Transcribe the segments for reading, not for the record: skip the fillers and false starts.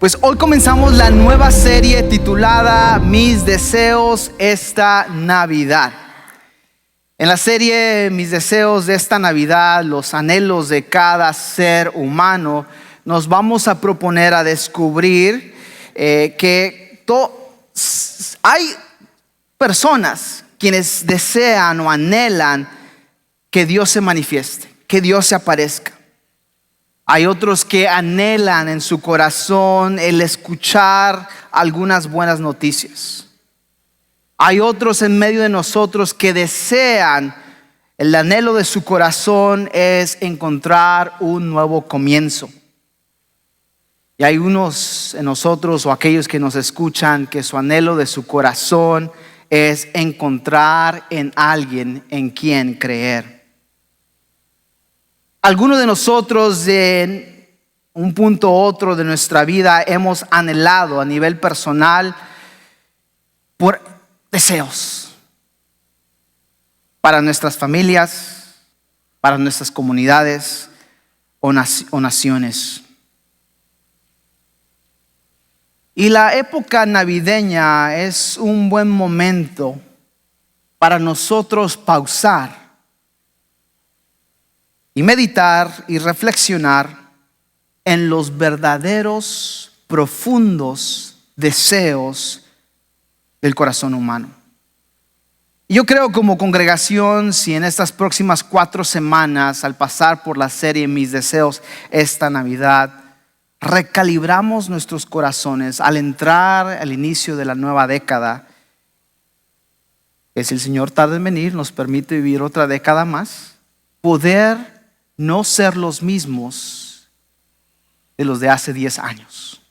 Pues hoy comenzamos la nueva serie titulada Mis deseos esta Navidad. En la serie Mis deseos de esta Navidad, los anhelos de cada ser humano, nos vamos a proponer a descubrir que hay personas quienes desean o anhelan que Dios se manifieste, que Dios se aparezca. Hay otros que anhelan en su corazón el escuchar algunas buenas noticias. Hay otros en medio de nosotros que desean, el anhelo de su corazón es encontrar un nuevo comienzo. Y hay unos en nosotros o aquellos que nos escuchan que su anhelo de su corazón es encontrar en alguien en quien creer. Algunos de nosotros en un punto u otro de nuestra vida hemos anhelado a nivel personal por deseos para nuestras familias, para nuestras comunidades o naciones. Y la época navideña es un buen momento para nosotros pausar y meditar y reflexionar en los verdaderos, profundos deseos del corazón humano. Yo creo como congregación, si en estas próximas 4 semanas, al pasar por la serie Mis deseos esta Navidad, recalibramos nuestros corazones al entrar al inicio de la nueva década, que si el Señor tarda en venir, nos permite vivir otra década más, poder no ser los mismos de los de hace 10 años.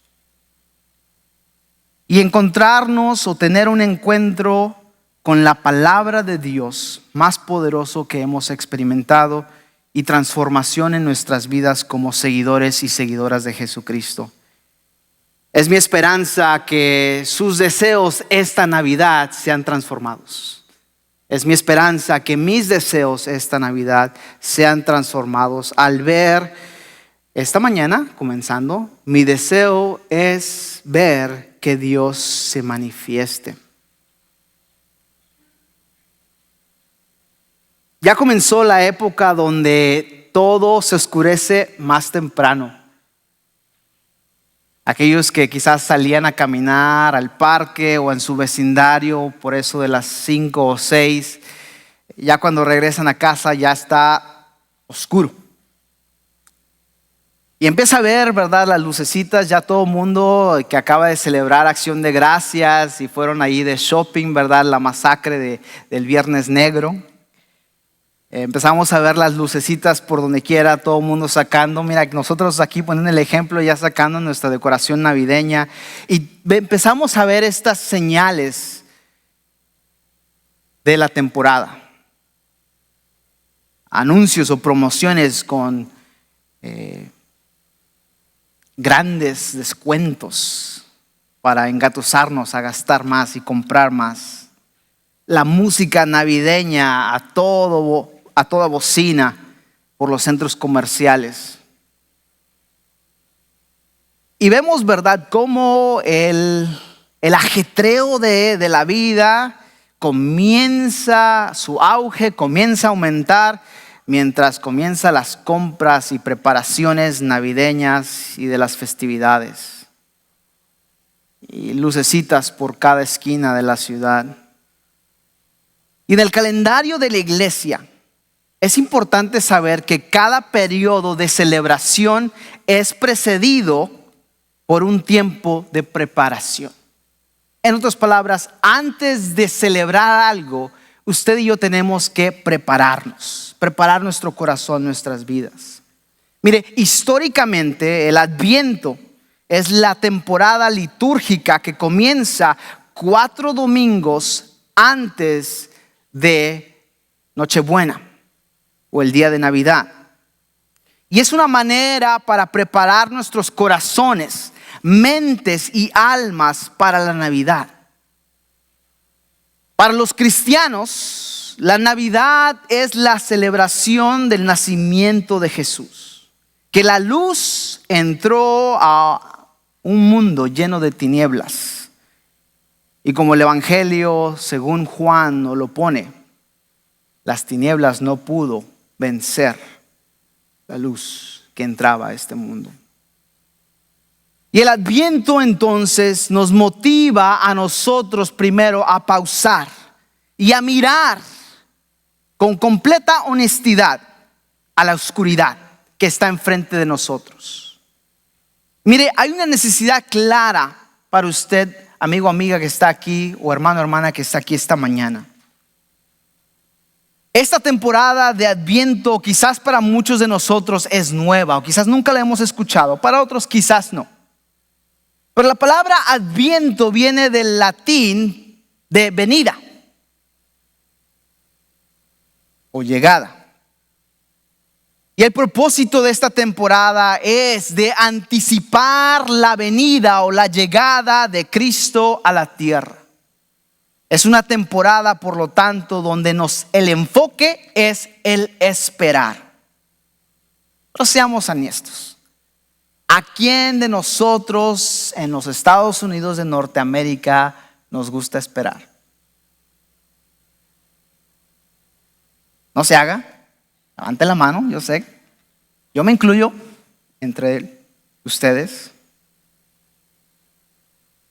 Y encontrarnos o tener un encuentro con la palabra de Dios más poderoso que hemos experimentado y transformación en nuestras vidas como seguidores y seguidoras de Jesucristo. Es mi esperanza que sus deseos esta Navidad sean transformados. Es mi esperanza que mis deseos esta Navidad sean transformados al ver esta mañana, comenzando, mi deseo es ver que Dios se manifieste. Ya comenzó la época donde todo se oscurece más temprano. Aquellos que quizás salían a caminar al parque o en su vecindario por eso de las 5 o 6, ya cuando regresan a casa ya está oscuro. Y empieza a ver, ¿verdad?, las lucecitas, ya todo el mundo que acaba de celebrar Acción de Gracias y fueron ahí de shopping, ¿verdad?, la masacre del Viernes Negro. Empezamos a ver las lucecitas por donde quiera, todo el mundo sacando. Mira, nosotros aquí poniendo el ejemplo, ya sacando nuestra decoración navideña. Y empezamos a ver estas señales de la temporada. Anuncios o promociones con grandes descuentos para engatusarnos a gastar más y comprar más. La música navideña a toda bocina por los centros comerciales. Y vemos, ¿verdad?, cómo el ajetreo de la vida comienza, su auge comienza a aumentar mientras comienzan las compras y preparaciones navideñas y de las festividades. Y lucecitas por cada esquina de la ciudad. Y en el calendario de la iglesia es importante saber que cada periodo de celebración es precedido por un tiempo de preparación. En otras palabras, antes de celebrar algo, usted y yo tenemos que preparar nuestro corazón, nuestras vidas. Mire, históricamente el Adviento es la temporada litúrgica que comienza 4 domingos antes de Nochebuena o el día de Navidad. Y es una manera para preparar nuestros corazones, mentes y almas para la Navidad. Para los cristianos, la Navidad es la celebración del nacimiento de Jesús. Que la luz entró un mundo lleno de tinieblas. Y como el Evangelio, según Juan nos lo pone, las tinieblas no pudo vencer la luz que entraba a este mundo. Y el Adviento entonces nos motiva a nosotros primero a pausar y a mirar con completa honestidad a la oscuridad que está enfrente de nosotros. Mire, hay una necesidad clara para usted, amigo, amiga que está aquí, o hermano, hermana que está aquí esta mañana. Esta temporada de Adviento quizás para muchos de nosotros es nueva, o quizás nunca la hemos escuchado, para otros quizás no. Pero la palabra Adviento viene del latín de venida o llegada. Y el propósito de esta temporada es de anticipar la venida o la llegada de Cristo a la tierra. Es una temporada, por lo tanto, donde el enfoque es el esperar. Pero seamos honestos. ¿A quién de nosotros en los Estados Unidos de Norteamérica nos gusta esperar? No se haga. Levante la mano, yo sé. Yo me incluyo entre ustedes.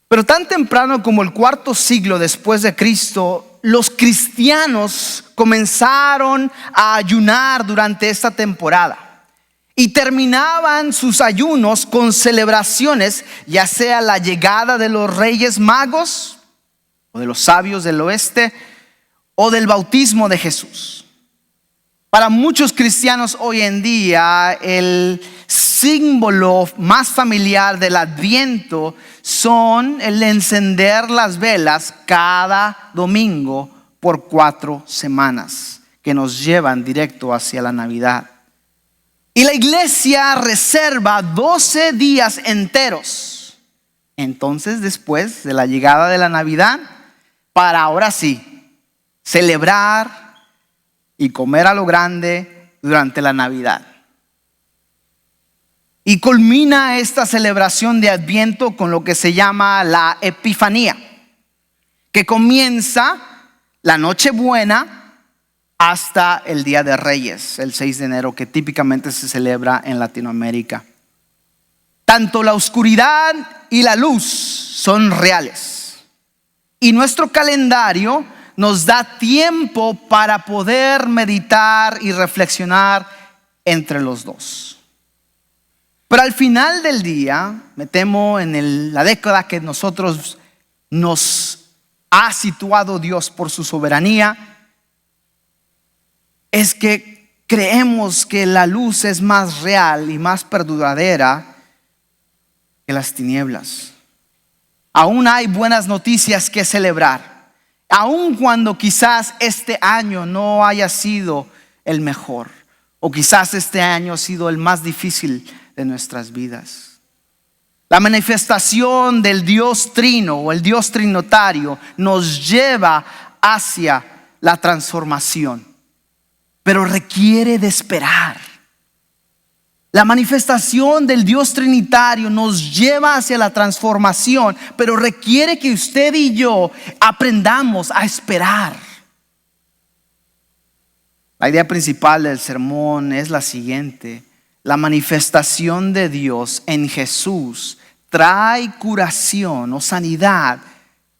Pero tan temprano como el cuarto siglo después de Cristo, los cristianos comenzaron a ayunar durante esta temporada. Y terminaban sus ayunos con celebraciones, ya sea la llegada de los Reyes Magos, o de los sabios del oeste, o del bautismo de Jesús. Para muchos cristianos hoy en día, el símbolo más familiar del Adviento son el encender las velas cada domingo por 4 semanas, que nos llevan directo hacia la Navidad. Y la iglesia reserva 12 días enteros, entonces después de la llegada de la Navidad, para ahora sí celebrar y comer a lo grande durante la Navidad. Y culmina esta celebración de Adviento con lo que se llama la Epifanía, que comienza la Nochebuena hasta el Día de Reyes, el 6 de enero, que típicamente se celebra en Latinoamérica. Tanto la oscuridad y la luz son reales. Y nuestro calendario nos da tiempo para poder meditar y reflexionar entre los dos. Pero al final del día, me temo en la década que nosotros nos ha situado Dios por su soberanía, es que creemos que la luz es más real y más perduradera que las tinieblas. Aún hay buenas noticias que celebrar, aun cuando quizás este año no haya sido el mejor, o quizás este año ha sido el más difícil de nuestras vidas. La manifestación del Dios Trino o el Dios Trinitario nos lleva hacia la transformación, pero requiere de esperar. La manifestación del Dios Trinitario nos lleva hacia la transformación, pero requiere que usted y yo aprendamos a esperar. La idea principal del sermón es la siguiente: la manifestación de Dios en Jesús trae curación o sanidad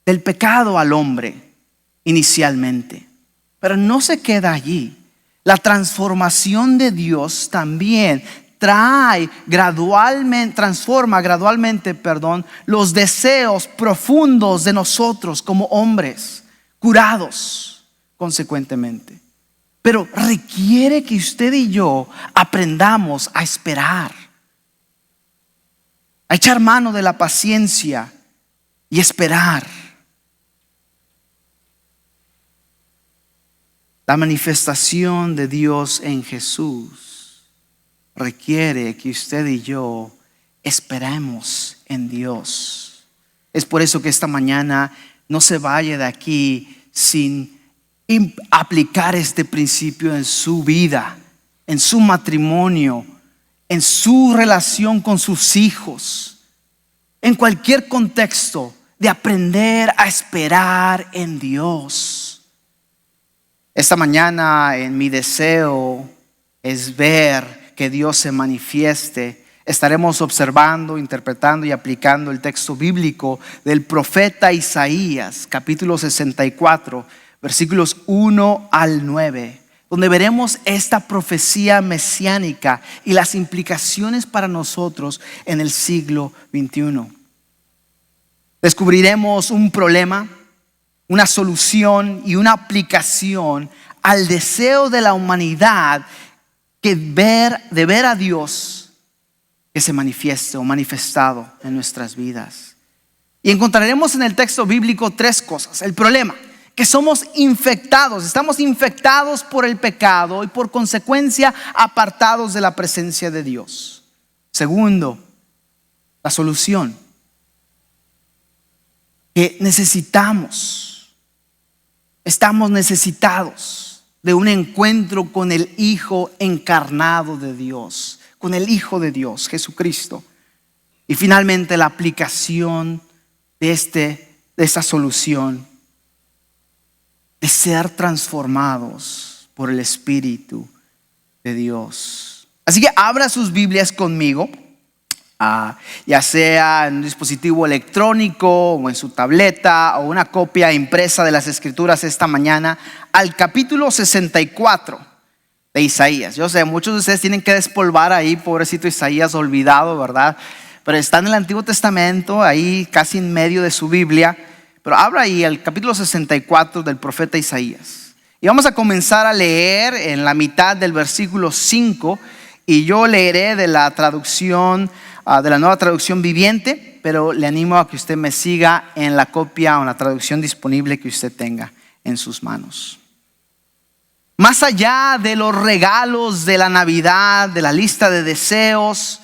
del pecado al hombre inicialmente, pero no se queda allí. La transformación de Dios también transforma gradualmente, los deseos profundos de nosotros como hombres, curados consecuentemente. Pero requiere que usted y yo aprendamos a esperar, a echar mano de la paciencia y esperar. La manifestación de Dios en Jesús requiere que usted y yo esperemos en Dios. Es por eso que esta mañana no se vaya de aquí sin aplicar este principio en su vida, en su matrimonio, en su relación con sus hijos. en cualquier contexto, de aprender a esperar en Dios. Esta mañana en mi deseo es ver que Dios se manifieste. Estaremos observando, interpretando y aplicando el texto bíblico del profeta Isaías, capítulo 64, versículos 1 al 9, donde veremos esta profecía mesiánica y las implicaciones para nosotros en el siglo XXI. Descubriremos un problema, una solución y una aplicación al deseo de la humanidad de ver a Dios que se manifieste o manifestado en nuestras vidas. Y encontraremos en el texto bíblico tres cosas. El problema, que somos infectados, estamos infectados por el pecado y por consecuencia apartados de la presencia de Dios. Segundo, la solución, que estamos necesitados de un encuentro con el Hijo encarnado de Dios, con el Hijo de Dios, Jesucristo. Y finalmente la aplicación de esta solución, de ser transformados por el Espíritu de Dios. Así que abra sus Biblias conmigo, ya sea en un dispositivo electrónico o en su tableta o una copia impresa de las Escrituras esta mañana, al capítulo 64 de Isaías. Yo sé, muchos de ustedes tienen que despolvar ahí, pobrecito Isaías olvidado, ¿verdad? Pero está en el Antiguo Testamento, ahí casi en medio de su Biblia. Pero abra ahí el capítulo 64 del profeta Isaías. Y vamos a comenzar a leer en la mitad del versículo 5. Y yo leeré de la traducción, de la Nueva Traducción Viviente. Pero le animo a que usted me siga en la copia o en la traducción disponible que usted tenga en sus manos. Más allá de los regalos de la Navidad, de la lista de deseos,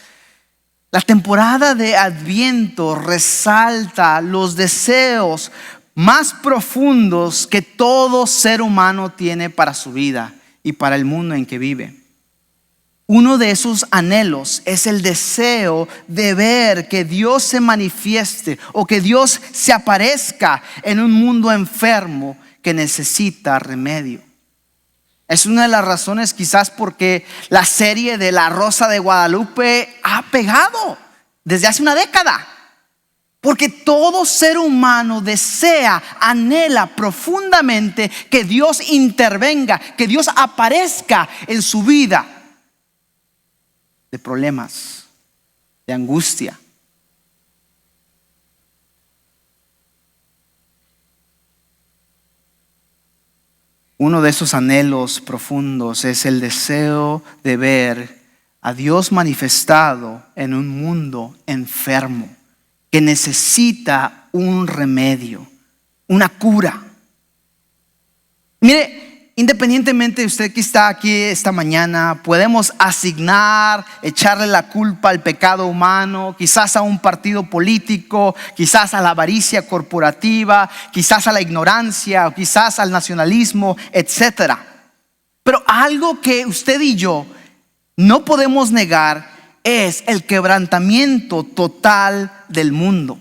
la temporada de Adviento resalta los deseos más profundos que todo ser humano tiene para su vida y para el mundo en que vive. Uno de esos anhelos es el deseo de ver que Dios se manifieste o que Dios se aparezca en un mundo enfermo que necesita remedio. Es una de las razones quizás porque la serie de La Rosa de Guadalupe ha pegado desde hace una década. Porque todo ser humano desea, anhela profundamente que Dios intervenga, que Dios aparezca en su vida de problemas, de angustia. Uno de esos anhelos profundos es el deseo de ver a Dios manifestado en un mundo enfermo que necesita un remedio, una cura. Mire, independientemente de usted que está aquí esta mañana, podemos echarle la culpa al pecado humano, quizás a un partido político, quizás a la avaricia corporativa, quizás a la ignorancia o quizás al nacionalismo, etc. Pero algo que usted y yo no podemos negar es el quebrantamiento total del mundo.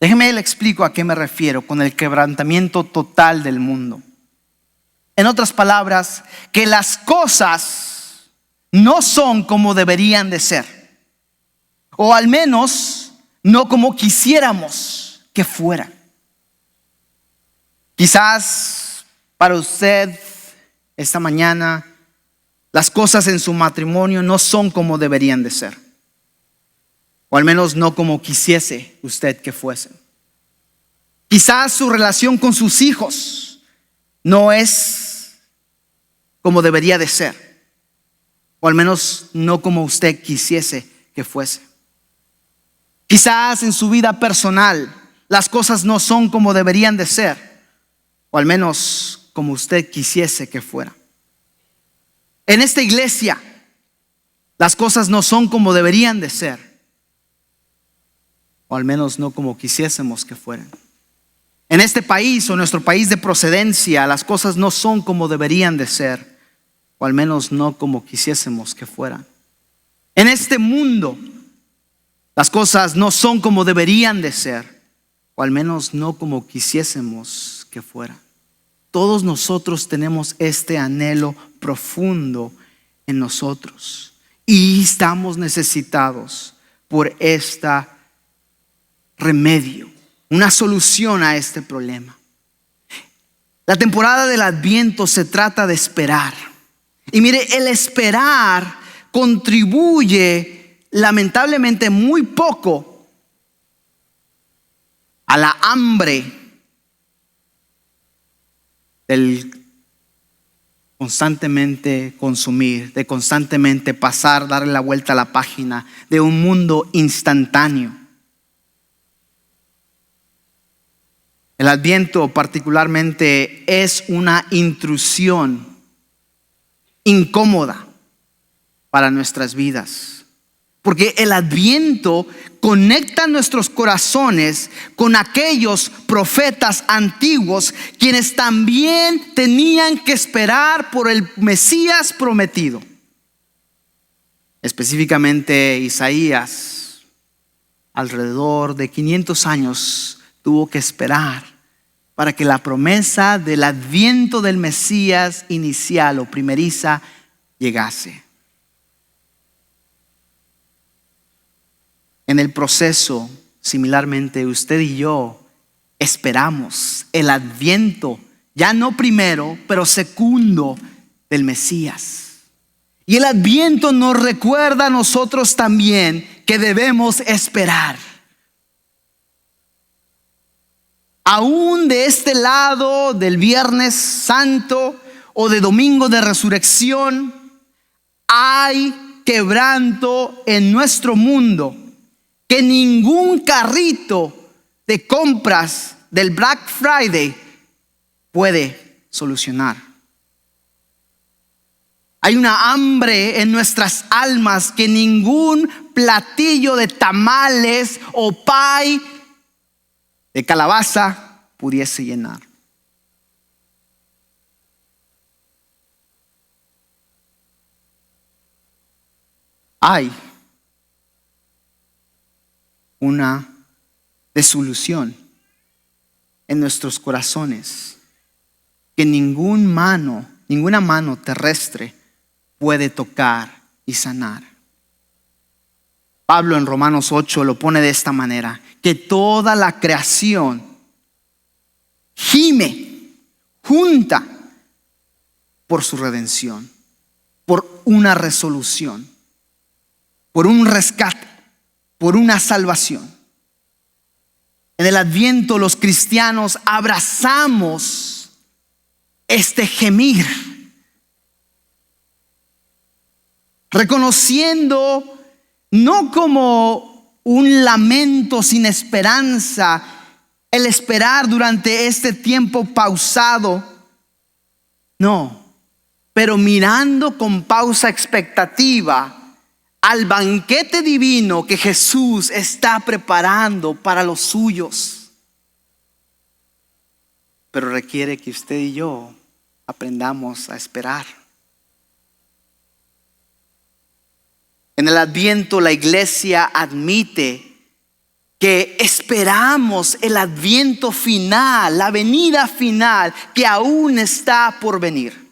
Déjeme le explico a qué me refiero con el quebrantamiento total del mundo. En otras palabras, que las cosas no son como deberían de ser, o al menos no como quisiéramos que fueran. Quizás para usted esta mañana las cosas en su matrimonio no son como deberían de ser, o al menos no como quisiese usted que fuesen. Quizás su relación con sus hijos no es como debería de ser, o al menos no como usted quisiese que fuese. Quizás en su vida personal las cosas no son como deberían de ser, o al menos como usted quisiese que fuera. En esta iglesia las cosas no son como deberían de ser, o al menos no como quisiésemos que fueran. En este país o nuestro país de procedencia las cosas no son como deberían de ser, o al menos no como quisiésemos que fueran. En este mundo Las cosas no son como deberían de ser, o al menos no como quisiésemos que fueran. Todos nosotros tenemos este anhelo profundo en nosotros y estamos necesitados por este remedio, una solución a este problema. La temporada del Adviento se trata de esperar. Y mire, el esperar contribuye lamentablemente muy poco a la hambre del constantemente consumir, de constantemente pasar, darle la vuelta a la página, de un mundo instantáneo. El Adviento particularmente es una intrusión incómoda para nuestras vidas, porque el Adviento conecta nuestros corazones con aquellos profetas antiguos quienes también tenían que esperar por el Mesías prometido. Específicamente Isaías, alrededor de 500 años tuvo que esperar para que la promesa del adviento del Mesías inicial o primeriza llegase. En el proceso, similarmente, usted y yo esperamos el adviento, ya no primero, pero segundo, del Mesías. Y el adviento nos recuerda a nosotros también que debemos esperar. Aún de este lado del Viernes Santo o de Domingo de Resurrección, hay quebranto en nuestro mundo que ningún carrito de compras del Black Friday puede solucionar. Hay una hambre en nuestras almas que ningún platillo de tamales o pie de calabaza pudiese llenar. Hay una desilusión en nuestros corazones que ninguna mano terrestre puede tocar y sanar. Pablo en Romanos 8 lo pone de esta manera: que toda la creación gime junta por su redención, por una resolución, por un rescate, por una salvación. En el Adviento los cristianos abrazamos este gemir, reconociendo no como un lamento sin esperanza el esperar durante este tiempo pausado, no, pero mirando con pausa expectativa al banquete divino que Jesús está preparando para los suyos. Pero requiere que usted y yo aprendamos a esperar. En el Adviento la iglesia admite que esperamos el adviento final, la venida final que aún está por venir.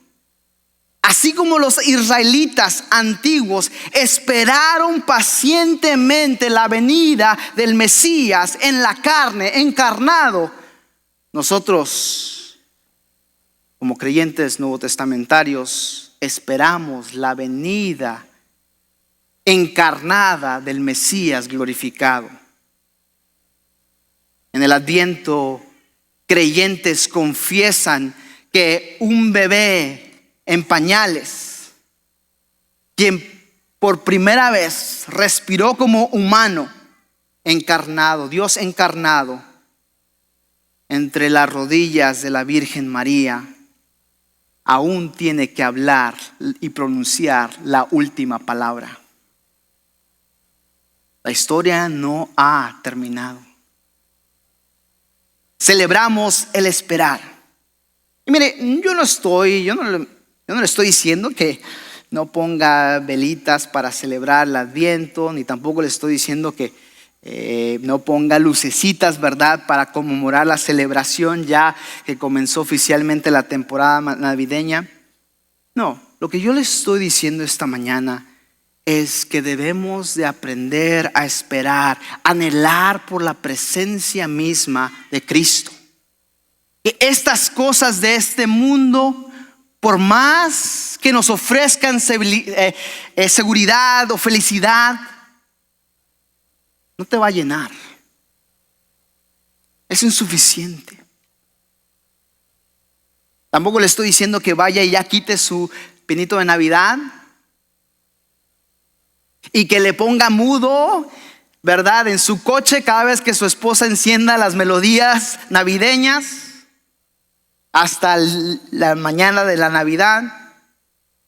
Así como los israelitas antiguos esperaron pacientemente la venida del Mesías en la carne, encarnado, nosotros, como creyentes nuevotestamentarios, esperamos la venida encarnada del Mesías glorificado. En el Adviento, creyentes confiesan que un bebé en pañales, quien por primera vez respiró como humano, encarnado, Dios encarnado, entre las rodillas de la Virgen María, aún tiene que hablar y pronunciar la última palabra. La historia no ha terminado. Celebramos el esperar. Y mire, yo no le estoy diciendo que no ponga velitas para celebrar el Adviento, ni tampoco le estoy diciendo que No ponga lucecitas, ¿verdad?, para conmemorar la celebración ya que comenzó oficialmente la temporada navideña. No, lo que yo les estoy diciendo esta mañana es que debemos de aprender a esperar, anhelar por la presencia misma de Cristo. Que estas cosas de este mundo, por más que nos ofrezcan seguridad o felicidad, no te va a llenar. Es insuficiente. Tampoco le estoy diciendo que vaya y ya quite su pinito de Navidad y que le ponga mudo, ¿verdad?, en su coche cada vez que su esposa encienda las melodías navideñas hasta la mañana de la Navidad.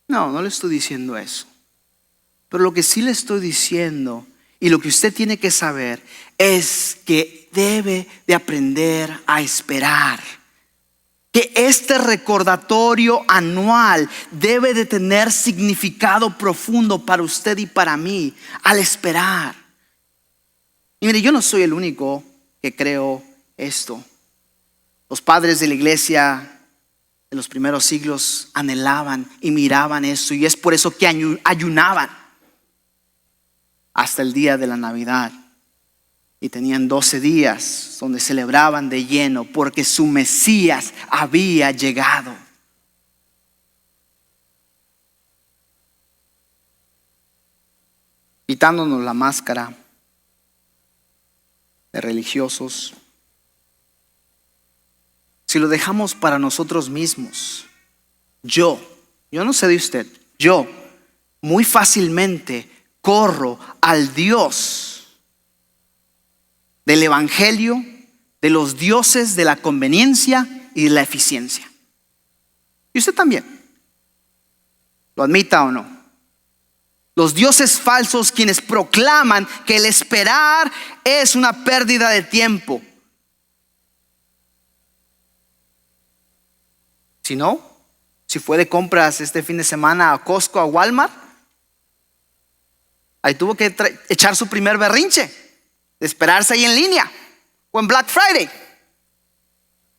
No, no le estoy diciendo eso. Pero lo que sí le estoy diciendo y lo que usted tiene que saber es que debe de aprender a esperar. Que este recordatorio anual debe de tener significado profundo para usted y para mí al esperar. Y mire, yo no soy el único que creo esto. Los padres de la iglesia de los primeros siglos anhelaban y miraban eso, y es por eso que ayunaban hasta el día de la Navidad. Y tenían 12 días donde celebraban de lleno porque su Mesías había llegado. Quitándonos la máscara de religiosos, si lo dejamos para nosotros mismos, yo no sé de usted, yo muy fácilmente corro al Dios del evangelio, de los dioses de la conveniencia y de la eficiencia. Y usted también, lo admita o no. Los dioses falsos, quienes proclaman que el esperar es una pérdida de tiempo. Si fue de compras este fin de semana a Costco, a Walmart, ahí tuvo que echar su primer berrinche de esperarse ahí en línea o en Black Friday.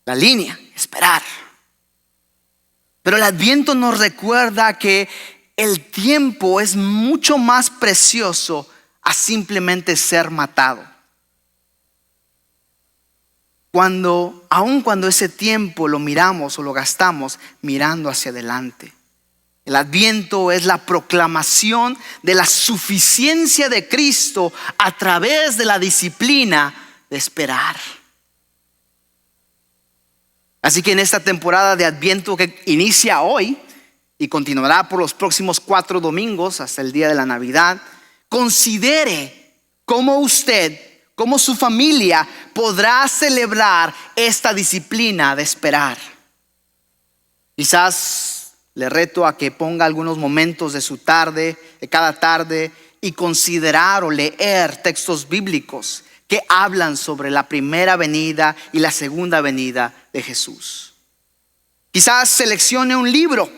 La línea, esperar. Pero el Adviento nos recuerda que el tiempo es mucho más precioso a simplemente ser matado. Aun cuando ese tiempo lo miramos o lo gastamos mirando hacia adelante. El Adviento es la proclamación de la suficiencia de Cristo a través de la disciplina de esperar. Así que en esta temporada de Adviento que inicia hoy y continuará por los próximos 4 domingos hasta el día de la Navidad, considere cómo usted, cómo su familia podrá celebrar esta disciplina de esperar. Quizás le reto a que ponga algunos momentos de su tarde, de cada tarde, y considerar o leer textos bíblicos que hablan sobre la primera venida y la segunda venida de Jesús. Quizás seleccione un libro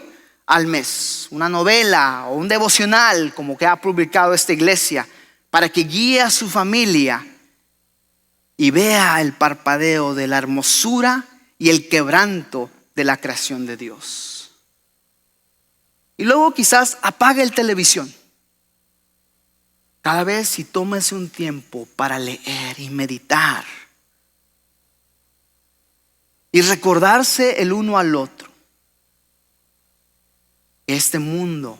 al mes, una novela o un devocional como que ha publicado esta iglesia, para que guíe a su familia y vea el parpadeo de la hermosura y el quebranto de la creación de Dios. Y luego quizás apague el televisión cada vez y tómese un tiempo para leer y meditar y recordarse el uno al otro. Este mundo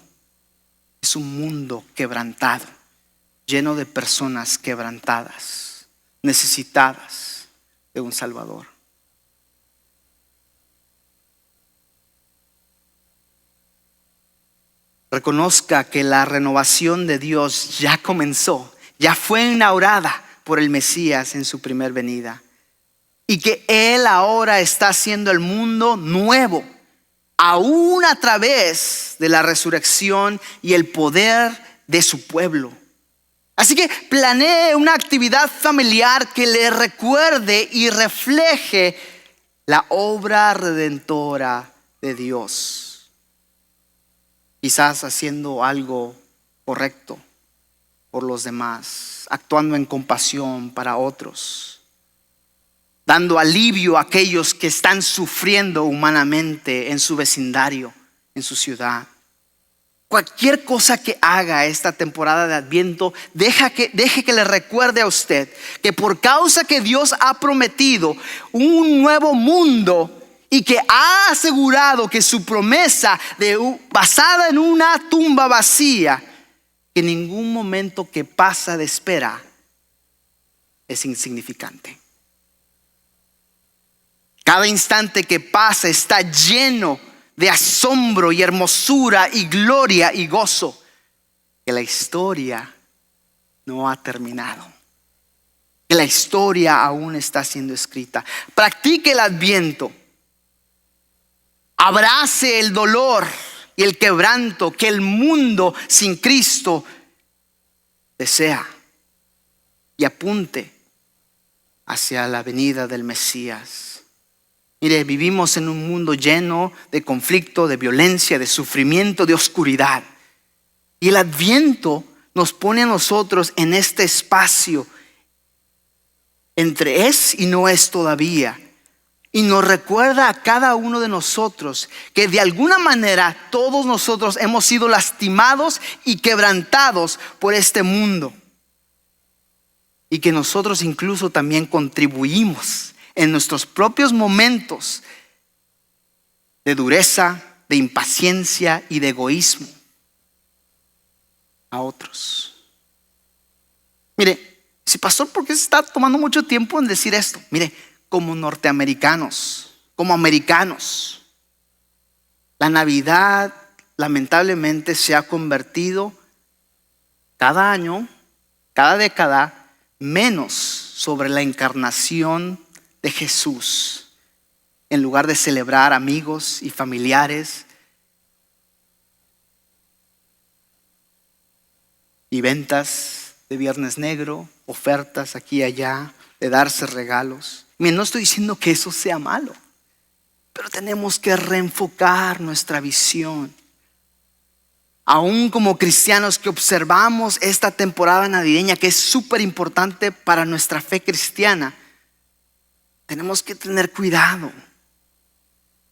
es un mundo quebrantado, lleno de personas quebrantadas, necesitadas de un Salvador. Reconozca que la renovación de Dios ya comenzó, ya fue inaugurada por el Mesías en su primer venida, y que Él ahora está haciendo el mundo nuevo, aún a través de la resurrección y el poder de su pueblo. Así que planee una actividad familiar que le recuerde y refleje la obra redentora de Dios. Quizás haciendo algo correcto, por los demás, actuando en compasión para otros, dando alivio a aquellos que están sufriendo humanamente en su vecindario, en su ciudad. Cualquier cosa que haga esta temporada de Adviento, deje que le recuerde a usted que por causa que Dios ha prometido un nuevo mundo y que ha asegurado que su promesa basada en una tumba vacía, que ningún momento que pasa de espera es insignificante. Cada instante que pasa está lleno de asombro y hermosura y gloria y gozo, que la historia no ha terminado, que la historia aún está siendo escrita. Practique el Adviento, abrace el dolor y el quebranto que el mundo sin Cristo desea, y apunte hacia la venida del Mesías. Mire, vivimos en un mundo lleno de conflicto, de violencia, de sufrimiento, de oscuridad. Y el Adviento nos pone a nosotros en este espacio entre es y no es todavía. Y nos recuerda a cada uno de nosotros que de alguna manera todos nosotros hemos sido lastimados y quebrantados por este mundo. Y que nosotros incluso también contribuimos en nuestros propios momentos de dureza, de impaciencia y de egoísmo a otros. Mire, si pastor, ¿por qué se está tomando mucho tiempo en decir esto? Mire, como norteamericanos, como americanos, la Navidad lamentablemente se ha convertido cada año, cada década, menos sobre la encarnación de Jesús, en lugar de celebrar amigos y familiares y ventas de Viernes Negro, ofertas aquí y allá, de darse regalos. Miren, no estoy diciendo que eso sea malo, pero tenemos que reenfocar nuestra visión. Aún como cristianos que observamos esta temporada navideña, que es súper importante para nuestra fe cristiana, tenemos que tener cuidado,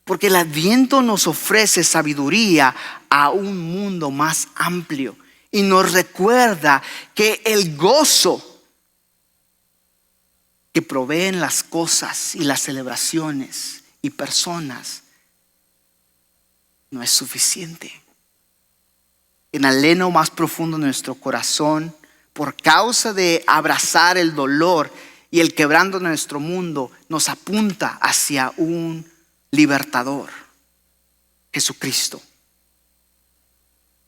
porque el Adviento nos ofrece sabiduría a un mundo más amplio y nos recuerda que el gozo que proveen las cosas y las celebraciones y personas no es suficiente. En el anhelo más profundo de nuestro corazón, por causa de abrazar el dolor y el quebranto de nuestro mundo, nos apunta hacia un libertador, Jesucristo.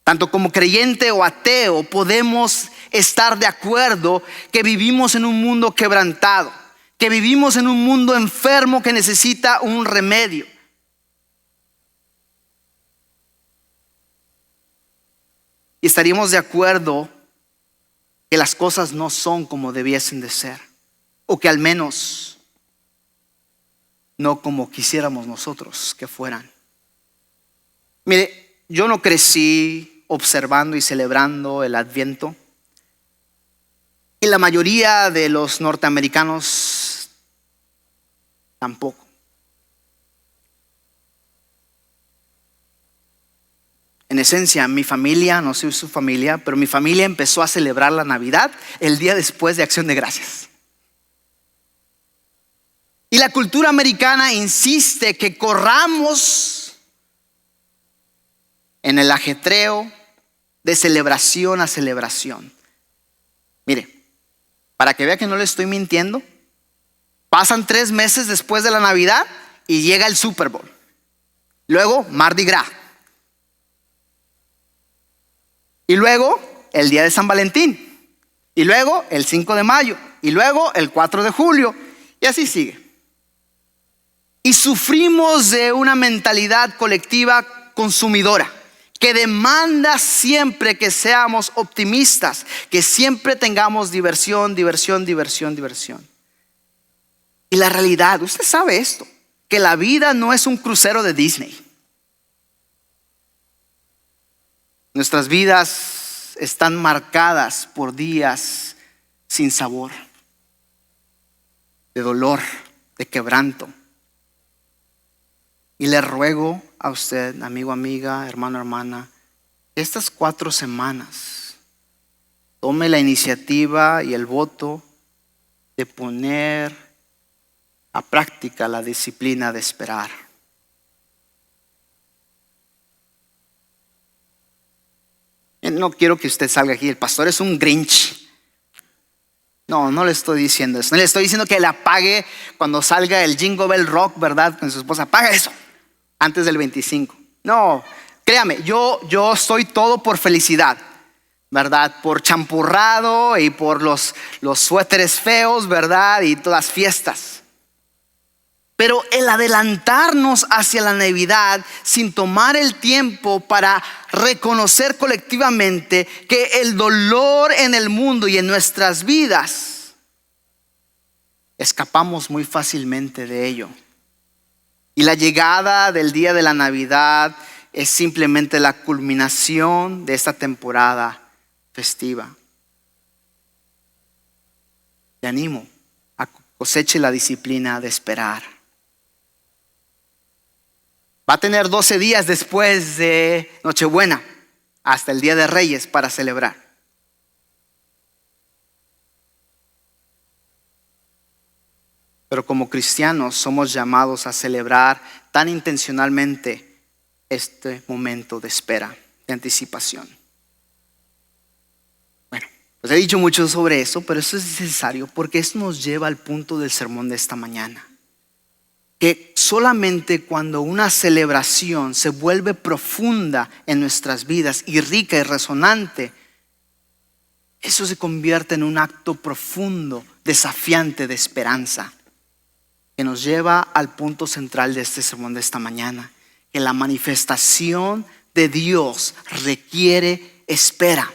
Tanto como creyente o ateo podemos estar de acuerdo que vivimos en un mundo quebrantado, que vivimos en un mundo enfermo que necesita un remedio. Y estaríamos de acuerdo que las cosas no son como debiesen de ser, o que al menos no como quisiéramos nosotros que fueran. Mire, yo no crecí observando y celebrando el Adviento, y la mayoría de los norteamericanos tampoco. En esencia, mi familia, no soy su familia, pero mi familia empezó a celebrar la Navidad el día después de Acción de Gracias. Y la cultura americana insiste que corramos en el ajetreo de celebración a celebración. Mire, para que vea que no le estoy mintiendo, pasan 3 meses después de la Navidad y llega el Super Bowl. Luego, Mardi Gras. Y luego, el día de San Valentín. Y luego, el 5 de mayo. Y luego, el 4 de julio. Y así sigue. Y sufrimos de una mentalidad colectiva consumidora que demanda siempre que seamos optimistas, que siempre tengamos diversión, diversión, diversión, diversión. Y la realidad, usted sabe esto, que la vida no es un crucero de Disney. Nuestras vidas están marcadas por días sin sabor, de dolor, de quebranto. Y le ruego a usted, amigo, amiga, hermano, hermana, que estas 4 semanas tome la iniciativa y el voto de poner a práctica la disciplina de esperar. No quiero que usted salga aquí, el pastor es un Grinch. No le estoy diciendo eso. No le estoy diciendo que le apague cuando salga el Jingle Bell Rock, ¿verdad? Con su esposa, apaga eso antes del 25. No, créame, yo estoy todo por felicidad, ¿verdad? Por champurrado y por los suéteres feos, ¿verdad? Y todas las fiestas. Pero el adelantarnos hacia la Navidad sin tomar el tiempo para reconocer colectivamente que el dolor en el mundo y en nuestras vidas, escapamos muy fácilmente de ello. Y la llegada del día de la Navidad es simplemente la culminación de esta temporada festiva. Te animo a coseche la disciplina de esperar. Va a tener 12 días después de Nochebuena hasta el Día de Reyes para celebrar. Pero como cristianos somos llamados a celebrar tan intencionalmente este momento de espera, de anticipación. Bueno, pues he dicho mucho sobre eso, pero eso es necesario porque esto nos lleva al punto del sermón de esta mañana. Que solamente cuando una celebración se vuelve profunda en nuestras vidas y rica y resonante, eso se convierte en un acto profundo, desafiante de esperanza, que nos lleva al punto central de este sermón de esta mañana, que la manifestación de Dios requiere espera.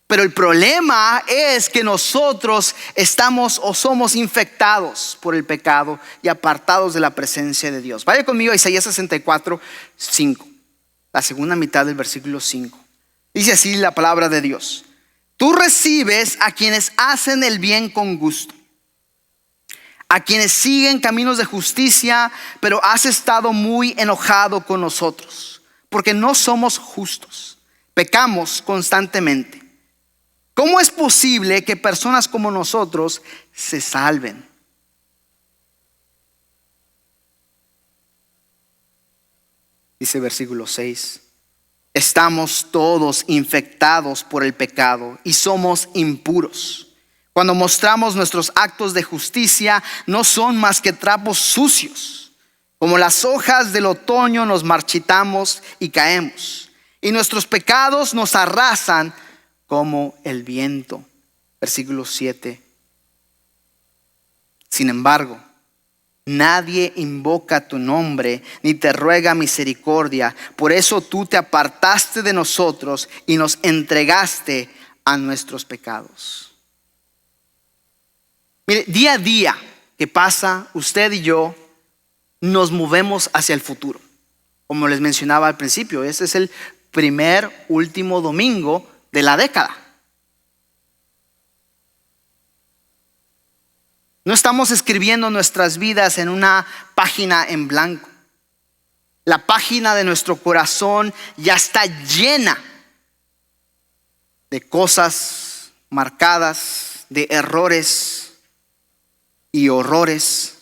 Pero el problema es que nosotros estamos o somos infectados por el pecado y apartados de la presencia de Dios. Vaya conmigo a Isaías 64, 5, la segunda mitad del versículo 5. Dice así la palabra de Dios: tú recibes a quienes hacen el bien con gusto, a quienes siguen caminos de justicia, pero has estado muy enojado con nosotros, porque no somos justos, pecamos constantemente. ¿Cómo es posible que personas como nosotros se salven? Dice versículo 6. Estamos todos infectados por el pecado y somos impuros. Cuando mostramos nuestros actos de justicia, no son más que trapos sucios. Como las hojas del otoño nos marchitamos y caemos, y nuestros pecados nos arrasan como el viento. Versículo 7. Sin embargo, nadie invoca tu nombre ni te ruega misericordia. Por eso tú te apartaste de nosotros y nos entregaste a nuestros pecados. Mire, día a día que pasa, usted y yo nos movemos hacia el futuro. Como les mencionaba al principio, este es el último domingo de la década. No estamos escribiendo nuestras vidas en una página en blanco. La página de nuestro corazón ya está llena de cosas marcadas, de errores y horrores.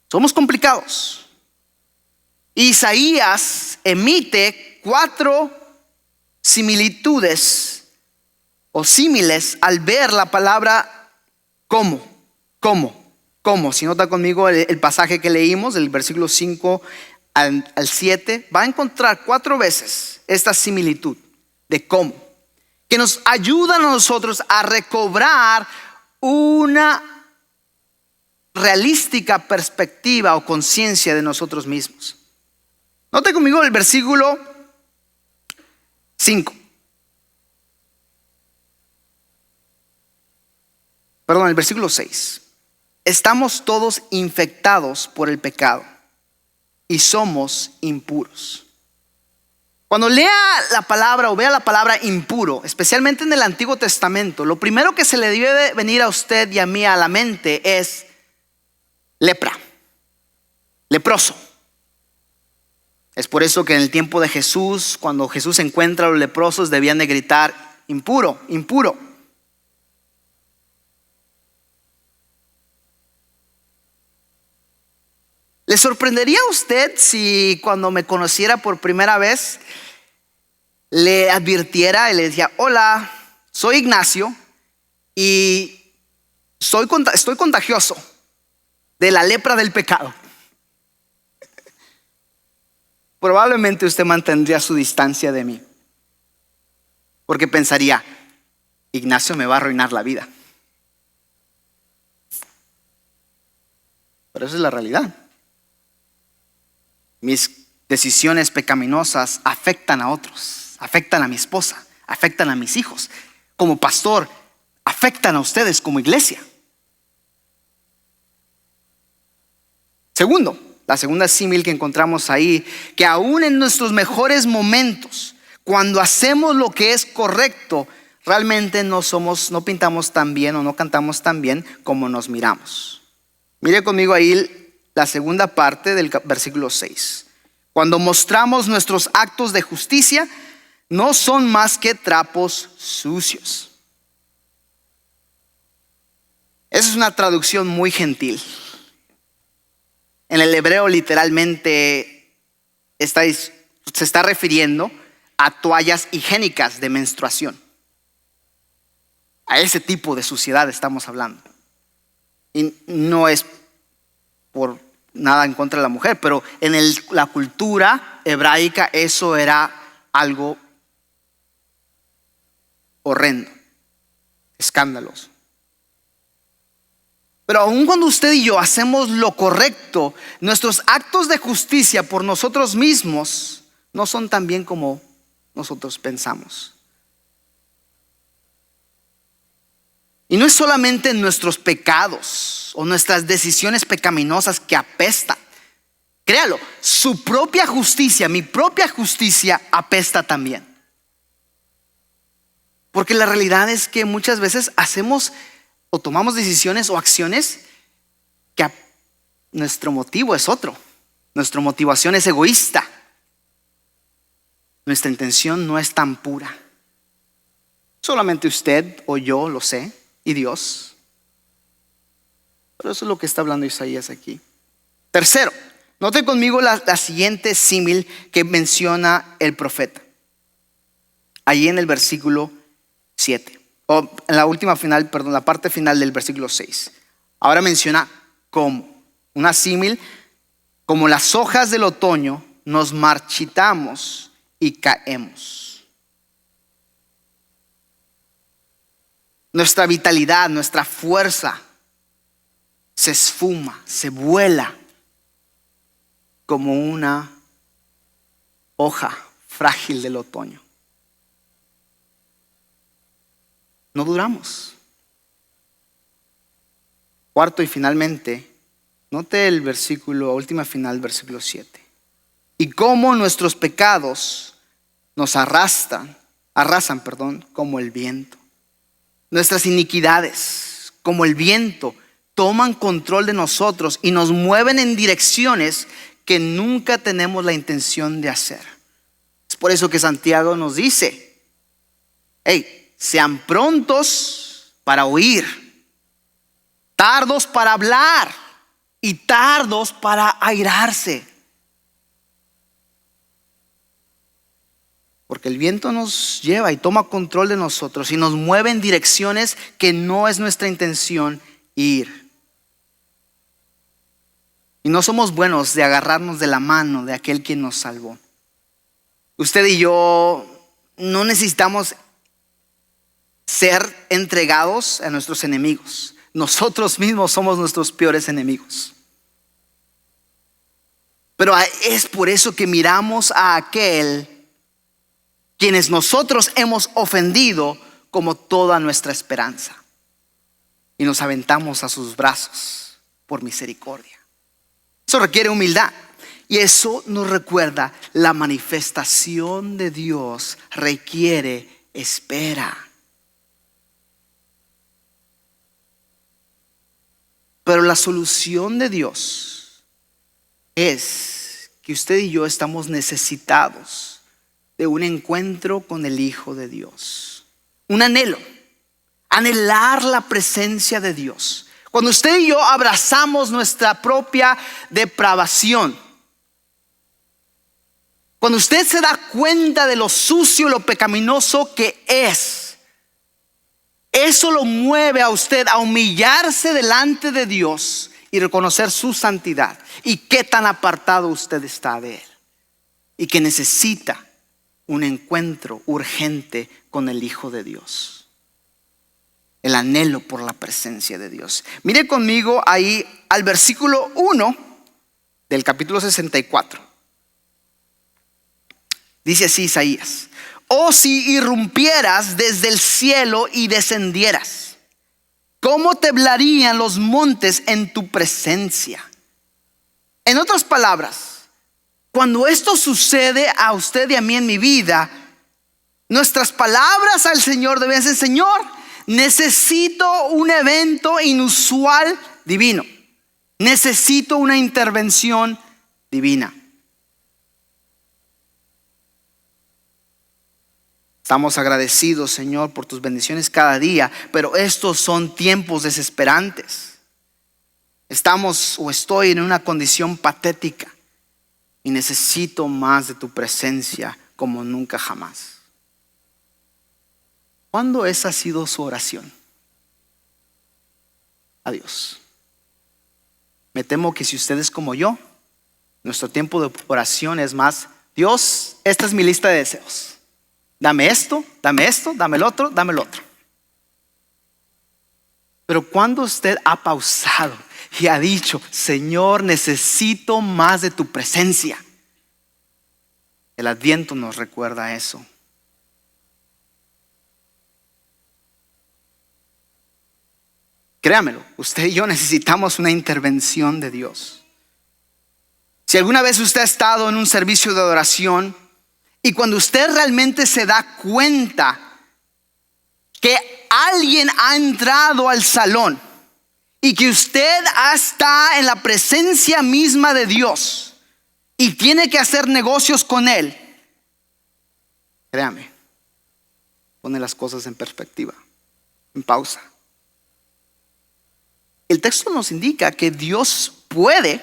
Somos complicados. Isaías emite 4 similitudes o símiles al ver la palabra ¿cómo? Si nota conmigo el pasaje que leímos, del versículo 5 al 7, va a encontrar 4 veces esta similitud de cómo, que nos ayuda a nosotros a recobrar una realística perspectiva o conciencia de nosotros mismos. Note conmigo el versículo 5. Perdón, el versículo 6. Estamos todos infectados por el pecado y somos impuros. Cuando lea la palabra o vea la palabra impuro, especialmente en el Antiguo Testamento, lo primero que se le debe venir a usted y a mí a la mente es lepra, leproso. Es por eso que en el tiempo de Jesús, cuando Jesús encuentra a los leprosos, debían de gritar: impuro, impuro. ¿Le sorprendería a usted si cuando me conociera por primera vez le advirtiera y le decía: hola, soy Ignacio y estoy contagioso de la lepra del pecado? Probablemente usted mantendría su distancia de mí, porque pensaría: Ignacio me va a arruinar la vida. Pero esa es la realidad. Mis decisiones pecaminosas afectan a otros, afectan a mi esposa, afectan a mis hijos. Como pastor, afectan a ustedes como iglesia. Segundo, la segunda símil que encontramos ahí, que aún en nuestros mejores momentos, cuando hacemos lo que es correcto, realmente no pintamos tan bien o no cantamos tan bien como nos miramos. Mire conmigo ahí la segunda parte del versículo 6. Cuando mostramos nuestros actos de justicia, no son más que trapos sucios. Esa es una traducción muy gentil. En el hebreo literalmente se está refiriendo a toallas higiénicas de menstruación. A ese tipo de suciedad estamos hablando. Y no es por nada en contra de la mujer, pero en la cultura hebraica eso era algo horrendo, escandaloso. Pero aun cuando usted y yo hacemos lo correcto, nuestros actos de justicia por nosotros mismos no son tan bien como nosotros pensamos. Y no es solamente nuestros pecados o nuestras decisiones pecaminosas que apestan. Créalo, su propia justicia, mi propia justicia apesta también. Porque la realidad es que muchas veces hacemos o tomamos decisiones o acciones que nuestro motivo es otro. Nuestra motivación es egoísta. Nuestra intención no es tan pura. Solamente usted o yo lo sé, y Dios. Pero eso es lo que está hablando Isaías aquí. Tercero, note conmigo la siguiente símil que menciona el profeta. Allí en el versículo 7. O en la parte final del versículo 6. Ahora menciona como una símil: como las hojas del otoño nos marchitamos y caemos. Nuestra vitalidad, nuestra fuerza se esfuma, se vuela como una hoja frágil del otoño. No duramos. Cuarto y finalmente, note el versículo, última final, versículo 7. Y cómo nuestros pecados nos arrasan como el viento. Nuestras iniquidades, como el viento, toman control de nosotros y nos mueven en direcciones que nunca tenemos la intención de hacer. Es por eso que Santiago nos dice: sean prontos para oír, tardos para hablar y tardos para airarse. Porque el viento nos lleva y toma control de nosotros y nos mueve en direcciones que no es nuestra intención ir. Y no somos buenos de agarrarnos de la mano de aquel quien nos salvó. Usted y yo no necesitamos ser entregados a nuestros enemigos. Nosotros mismos somos nuestros peores enemigos. Pero es por eso que miramos a aquel quienes nosotros hemos ofendido como toda nuestra esperanza, y nos aventamos a sus brazos por misericordia. Eso requiere humildad. Y eso nos recuerda, la manifestación de Dios requiere espera. Pero la solución de Dios es que usted y yo estamos necesitados de un encuentro con el Hijo de Dios. Un anhelo, anhelar la presencia de Dios. Cuando usted y yo abrazamos nuestra propia depravación, cuando usted se da cuenta de lo sucio y lo pecaminoso que es, eso lo mueve a usted a humillarse delante de Dios y reconocer su santidad y qué tan apartado usted está de Él y que necesita un encuentro urgente con el Hijo de Dios. El anhelo por la presencia de Dios. Mire conmigo ahí al versículo 1 del capítulo 64. Dice así Isaías: oh, si irrumpieras desde el cielo y descendieras, ¿cómo temblarían los montes en tu presencia? En otras palabras, cuando esto sucede a usted y a mí en mi vida, nuestras palabras al Señor deben ser: Señor, necesito un evento inusual divino. Necesito una intervención divina. Estamos agradecidos, Señor, por tus bendiciones cada día, pero estos son tiempos desesperantes. Estamos o estoy en una condición patética y necesito más de tu presencia como nunca jamás. ¿Cuándo esa ha sido su oración a Dios? Me temo que si usted es como yo, nuestro tiempo de oración es más: Dios, esta es mi lista de deseos. Dame esto, dame esto, dame el otro, dame el otro. Pero cuando usted ha pausado y ha dicho: Señor, necesito más de tu presencia, el Adviento nos recuerda eso. Créamelo, usted y yo necesitamos una intervención de Dios. Si alguna vez usted ha estado en un servicio de adoración y cuando usted realmente se da cuenta que alguien ha entrado al salón y que usted está en la presencia misma de Dios y tiene que hacer negocios con Él, créame, pone las cosas en perspectiva, en pausa. El texto nos indica que Dios puede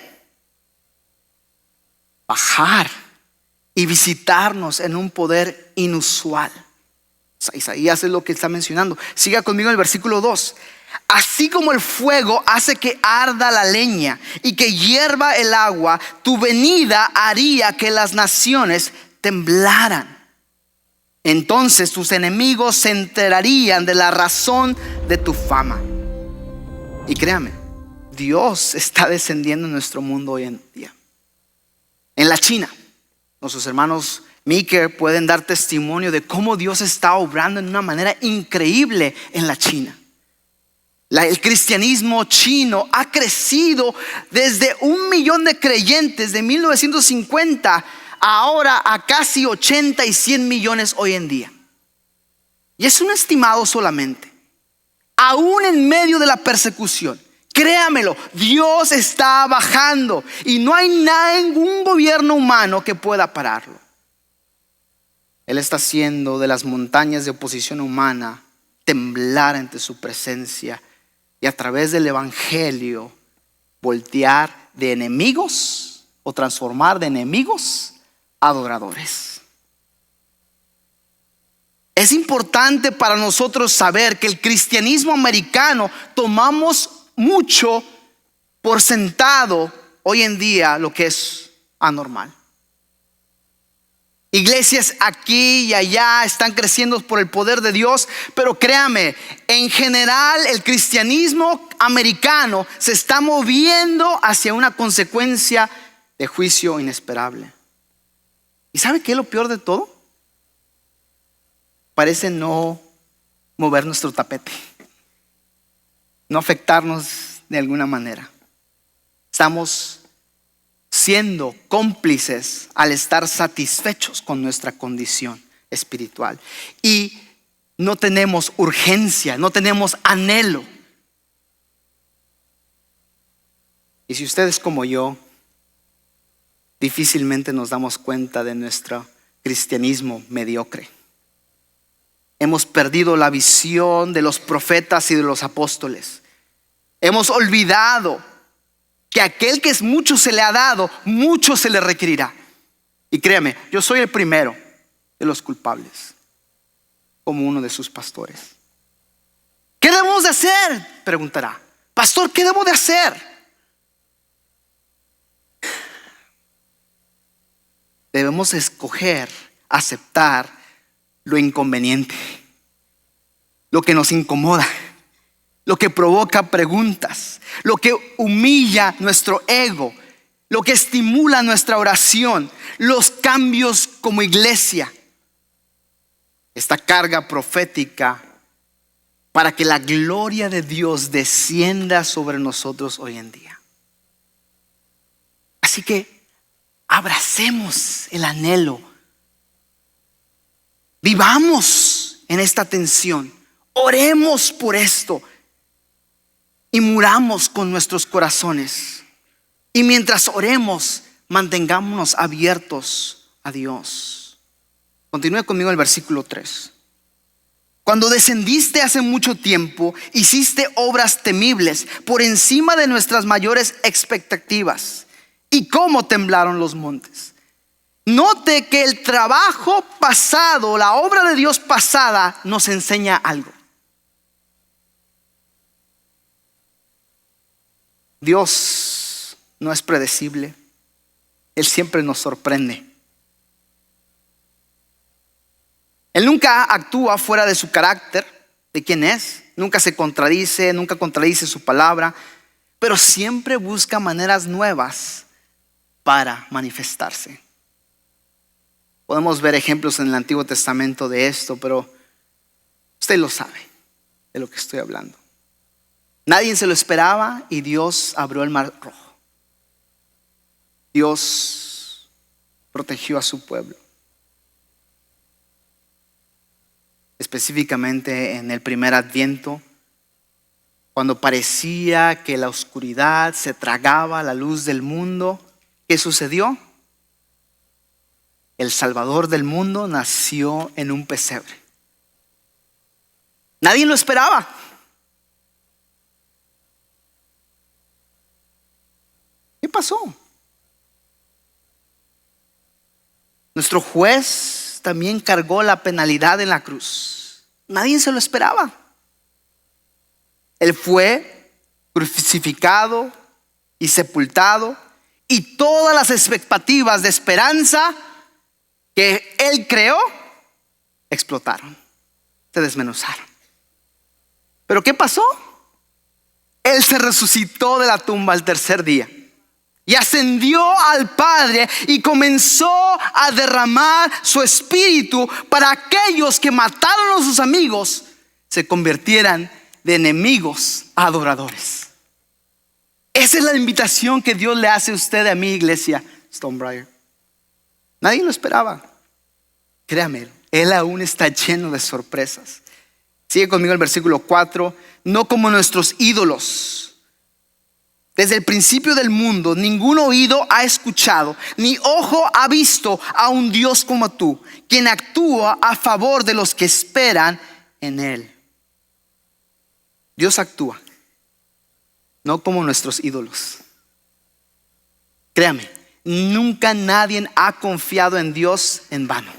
bajar y visitarnos en un poder inusual. Isaías es lo que está mencionando. Siga conmigo en el versículo 2. Así como el fuego hace que arda la leña y que hierva el agua, tu venida haría que las naciones temblaran. Entonces tus enemigos se enterarían de la razón de tu fama. Y créame, Dios está descendiendo en nuestro mundo hoy en día. En la China, nuestros hermanos Meeker pueden dar testimonio de cómo Dios está obrando en una manera increíble en la China. El cristianismo chino ha crecido desde 1 millón de creyentes de 1950 ahora a casi 80 y 100 millones hoy en día. Y es un estimado solamente. Aún en medio de la persecución, créamelo, Dios está bajando y no hay ningún gobierno humano que pueda pararlo. Él está haciendo de las montañas de oposición humana temblar ante su presencia y a través del evangelio voltear de enemigos o transformar de enemigos a adoradores. Es importante para nosotros saber que el cristianismo americano tomamos mucho por sentado hoy en día lo que es anormal. Iglesias aquí y allá están creciendo por el poder de Dios, pero créame, en general el cristianismo americano se está moviendo hacia una consecuencia de juicio inesperable. ¿Y sabe qué es lo peor de todo? Parece no mover nuestro tapete, no afectarnos de alguna manera. Estamos siendo cómplices al estar satisfechos con nuestra condición espiritual. Y no tenemos urgencia, no tenemos anhelo. Y si usted es como yo, difícilmente nos damos cuenta de nuestro cristianismo mediocre. Hemos perdido la visión de los profetas y de los apóstoles. Hemos olvidado que aquel que es mucho se le ha dado, mucho se le requerirá. Y créame, yo soy el primero de los culpables, como uno de sus pastores. ¿Qué debemos de hacer?, preguntará. Pastor, ¿qué debo de hacer? Debemos escoger aceptar lo inconveniente, lo que nos incomoda, lo que provoca preguntas, lo que humilla nuestro ego, lo que estimula nuestra oración, los cambios como iglesia. Esta carga profética para que la gloria de Dios descienda sobre nosotros hoy en día. Así que abracemos el anhelo. Vivamos en esta tensión. Oremos por esto. Y muramos con nuestros corazones. Y mientras oremos, mantengámonos abiertos a Dios. Continúe conmigo el versículo 3. Cuando descendiste hace mucho tiempo, hiciste obras temibles por encima de nuestras mayores expectativas. ¿Y cómo temblaron los montes? Note que el trabajo pasado, la obra de Dios pasada, nos enseña algo. Dios no es predecible. Él siempre nos sorprende. Él nunca actúa fuera de su carácter, de quién es. Nunca se contradice, nunca contradice su palabra, pero siempre busca maneras nuevas para manifestarse. Podemos ver ejemplos en el Antiguo Testamento de esto, pero usted lo sabe de lo que estoy hablando. Nadie se lo esperaba y Dios abrió el mar rojo. Dios protegió a su pueblo. Específicamente en el primer adviento, cuando parecía que la oscuridad se tragaba la luz del mundo, ¿qué sucedió? El Salvador del mundo nació en un pesebre. Nadie lo esperaba. ¿Qué pasó? Nuestro juez también cargó la penalidad en la cruz. Nadie se lo esperaba. Él fue crucificado y sepultado, y todas las expectativas de esperanza que él creó explotaron, se desmenuzaron. ¿Pero qué pasó? Él se resucitó de la tumba al tercer día y ascendió al Padre y comenzó a derramar su espíritu para aquellos que mataron a sus amigos se convirtieran de enemigos a adoradores. Esa es la invitación que Dios le hace a usted, a mi iglesia Stonebriar. Nadie lo esperaba. Créame, Él aún está lleno de sorpresas. Sigue conmigo el versículo 4. No como nuestros ídolos. Desde el principio del mundo, ningún oído ha escuchado, ni ojo ha visto a un Dios como tú, quien actúa a favor de los que esperan en Él. Dios actúa, no como nuestros ídolos. Créame, nunca nadie ha confiado en Dios en vano.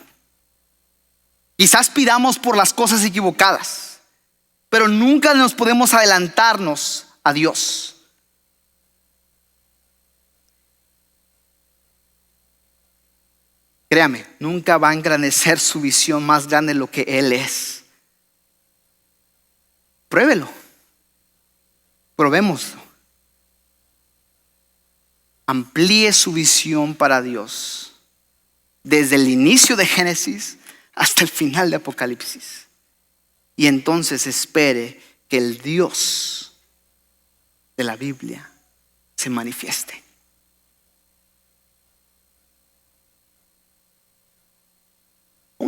Quizás pidamos por las cosas equivocadas, pero nunca nos podemos adelantarnos a Dios. Créame, nunca va a engrandecer su visión más grande de lo que Él es. Pruébelo. Probémoslo. Amplíe su visión para Dios. Desde el inicio de Génesis hasta el final de Apocalipsis. Y entonces espere que el Dios de la Biblia se manifieste.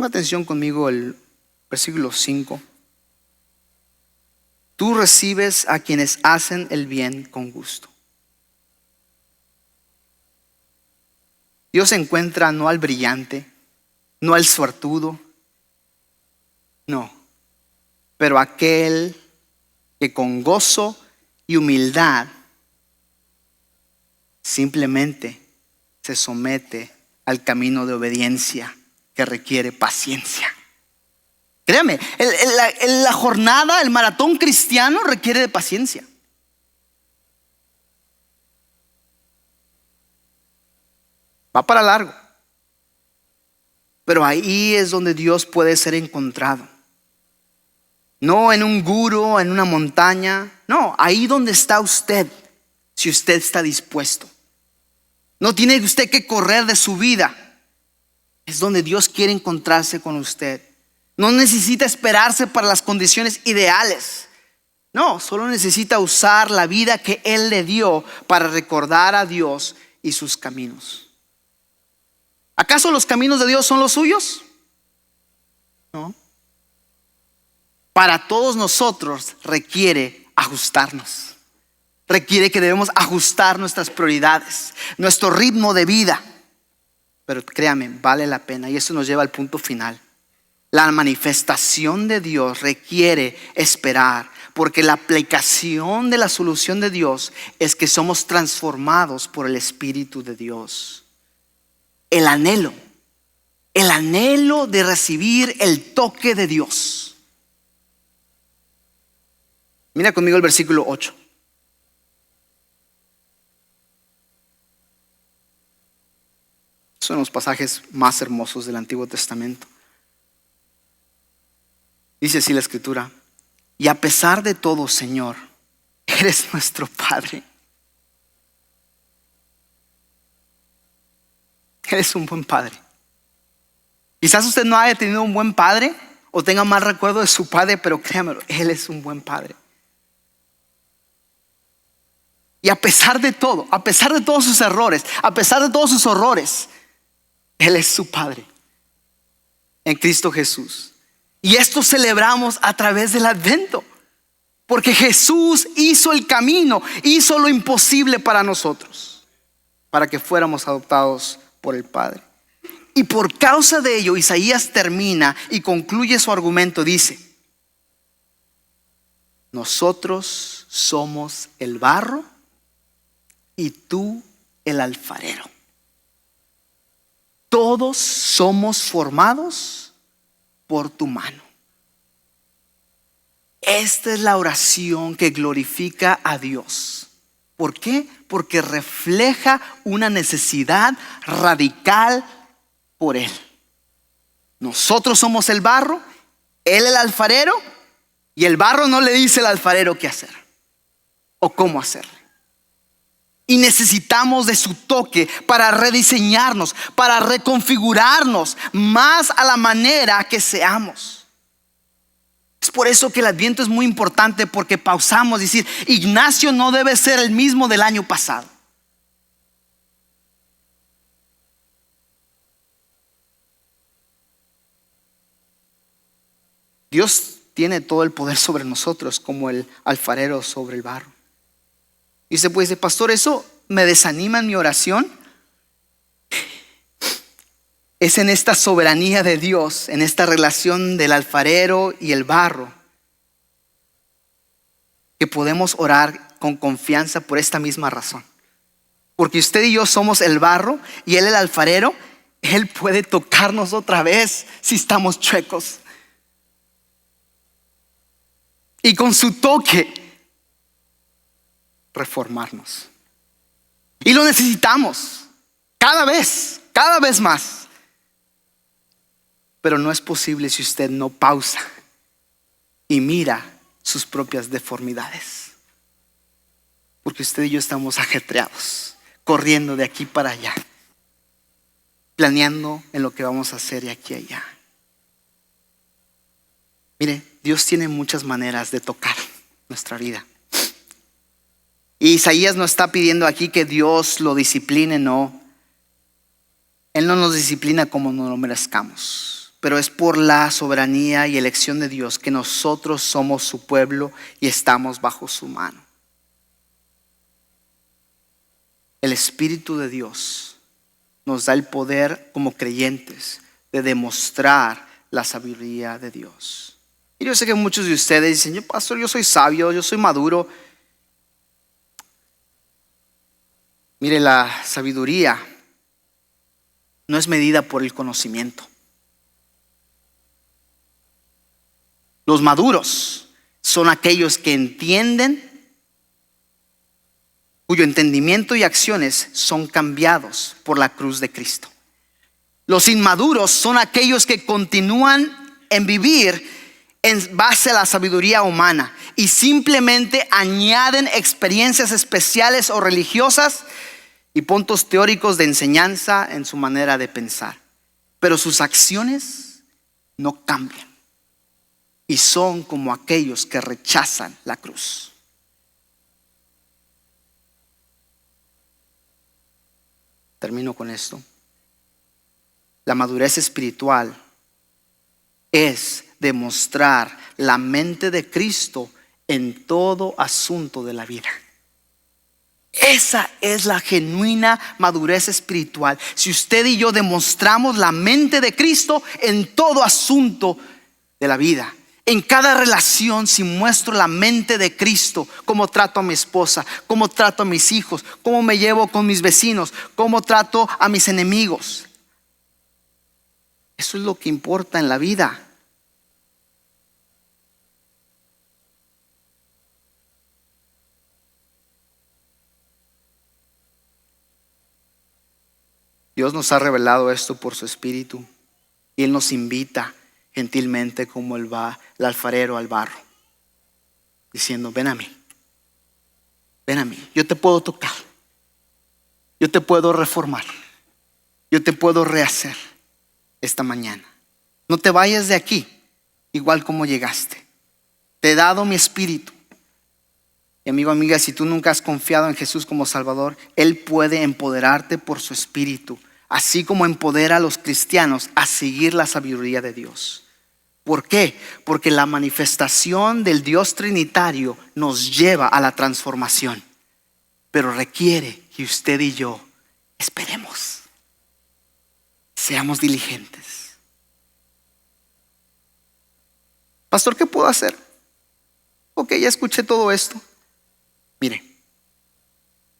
Ponga atención conmigo el versículo 5. Tú recibes a quienes hacen el bien con gusto. Dios encuentra no al brillante, no al suertudo, no, pero aquel que con gozo y humildad simplemente se somete al camino de obediencia que requiere paciencia. Créame, la jornada, el maratón cristiano requiere de paciencia. Va para largo. Pero ahí es donde Dios puede ser encontrado. No en un gurú, en una montaña. No, ahí donde está usted, si usted está dispuesto. No tiene usted que correr de su vida. Es donde Dios quiere encontrarse con usted. No necesita esperarse para las condiciones ideales. No, solo necesita usar la vida que Él le dio para recordar a Dios y sus caminos. ¿Acaso los caminos de Dios son los suyos? No. Para todos nosotros requiere ajustarnos. Requiere que debemos ajustar nuestras prioridades, nuestro ritmo de vida. Pero créame, vale la pena. Y eso nos lleva al punto final. La manifestación de Dios requiere esperar, porque la aplicación de la solución de Dios es que somos transformados por el Espíritu de Dios. El anhelo de recibir el toque de Dios. Mira conmigo el versículo 8. Son los pasajes más hermosos del Antiguo Testamento. Dice así la Escritura: y a pesar de todo, Señor, eres nuestro Padre. Eres un buen padre. Quizás usted no haya tenido un buen padre o tenga mal recuerdo de su padre, pero créamelo, Él es un buen padre. Y a pesar de todo, a pesar de todos sus errores, a pesar de todos sus horrores, Él es su Padre en Cristo Jesús. Y esto celebramos a través del Adviento, porque Jesús hizo el camino, hizo lo imposible para nosotros, para que fuéramos adoptados por el Padre. Y por causa de ello, Isaías termina y concluye su argumento. Dice: nosotros somos el barro y tú el alfarero. Todos somos formados por tu mano. Esta es la oración que glorifica a Dios. ¿Por qué? Porque refleja una necesidad radical por Él. Nosotros somos el barro, Él el alfarero, y el barro no le dice al alfarero qué hacer o cómo hacerle. Y necesitamos de su toque para rediseñarnos, para reconfigurarnos más a la manera que seamos. Es por eso que el Adviento es muy importante, porque pausamos y decir: Ignacio no debe ser el mismo del año pasado. Dios tiene todo el poder sobre nosotros, como el alfarero sobre el barro. Y se puede decir: pastor, eso me desanima en mi oración. Es en esta soberanía de Dios, en esta relación del alfarero y el barro, que podemos orar con confianza por esta misma razón. Porque usted y yo somos el barro y Él el alfarero. Él puede tocarnos otra vez si estamos chuecos. Y con su toque reformarnos. Y lo necesitamos cada vez más. Pero no es posible si usted no pausa y mira sus propias deformidades. Porque usted y yo estamos ajetreados, corriendo de aquí para allá, planeando en lo que vamos a hacer de aquí a allá. Mire, Dios tiene muchas maneras de tocar nuestra vida. Y Isaías no está pidiendo aquí que Dios lo discipline, no. Él no nos disciplina como no lo merezcamos. pero es por la soberanía y elección de Dios que nosotros somos su pueblo y estamos bajo su mano. El Espíritu de Dios nos da el poder como creyentes de demostrar la sabiduría de Dios. Y yo sé que muchos de ustedes dicen: yo, pastor, yo soy sabio, yo soy maduro. Mire, la sabiduría no es medida por el conocimiento. Los maduros son aquellos que entienden, cuyo entendimiento y acciones son cambiados por la cruz de Cristo. Los inmaduros son aquellos que continúan en vivir en base a la sabiduría humana y simplemente añaden experiencias especiales o religiosas y puntos teóricos de enseñanza en su manera de pensar. Pero sus acciones no cambian y son como aquellos que rechazan la cruz. Termino con esto. La madurez espiritual es demostrar la mente de Cristo en todo asunto de la vida. Esa es la genuina madurez espiritual. Si usted y yo demostramos la mente de Cristo en todo asunto de la vida, en cada relación, si muestro la mente de Cristo, cómo trato a mi esposa, cómo trato a mis hijos, cómo me llevo con mis vecinos, cómo trato a mis enemigos. Eso es lo que importa en la vida. Dios nos ha revelado esto por su Espíritu y Él nos invita gentilmente como el alfarero al barro, diciendo: ven a mí, yo te puedo tocar, yo te puedo reformar, yo te puedo rehacer esta mañana. No te vayas de aquí igual como llegaste. Te he dado mi Espíritu. Y amigo, amiga, si tú nunca has confiado en Jesús como Salvador, Él puede empoderarte por su Espíritu, así como empodera a los cristianos a seguir la sabiduría de Dios. ¿Por qué? Porque la manifestación del Dios Trinitario nos lleva a la transformación, pero requiere que usted y yo esperemos, seamos diligentes. Pastor, ¿qué puedo hacer? Ok, ya escuché todo esto. Mire,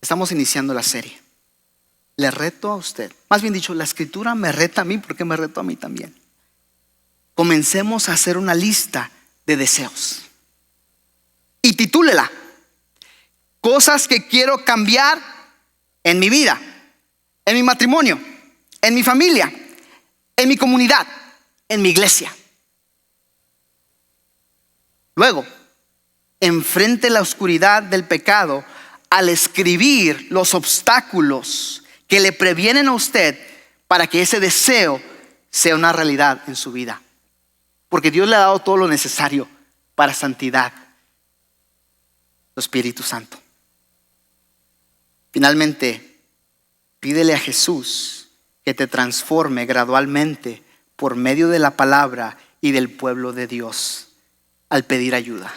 estamos iniciando la serie. Le reto a usted, más bien dicho, la Escritura me reta a mí porque me retó a mí también. Comencemos a hacer una lista de deseos y titúlela: cosas que quiero cambiar en mi vida, en mi matrimonio, en mi familia, en mi comunidad, en mi iglesia. Luego, enfrente la oscuridad del pecado al escribir los obstáculos que le previenen a usted para que ese deseo sea una realidad en su vida. Porque Dios le ha dado todo lo necesario para santidad, su Espíritu Santo. Finalmente, pídele a Jesús que te transforme gradualmente por medio de la palabra y del pueblo de Dios al pedir ayuda.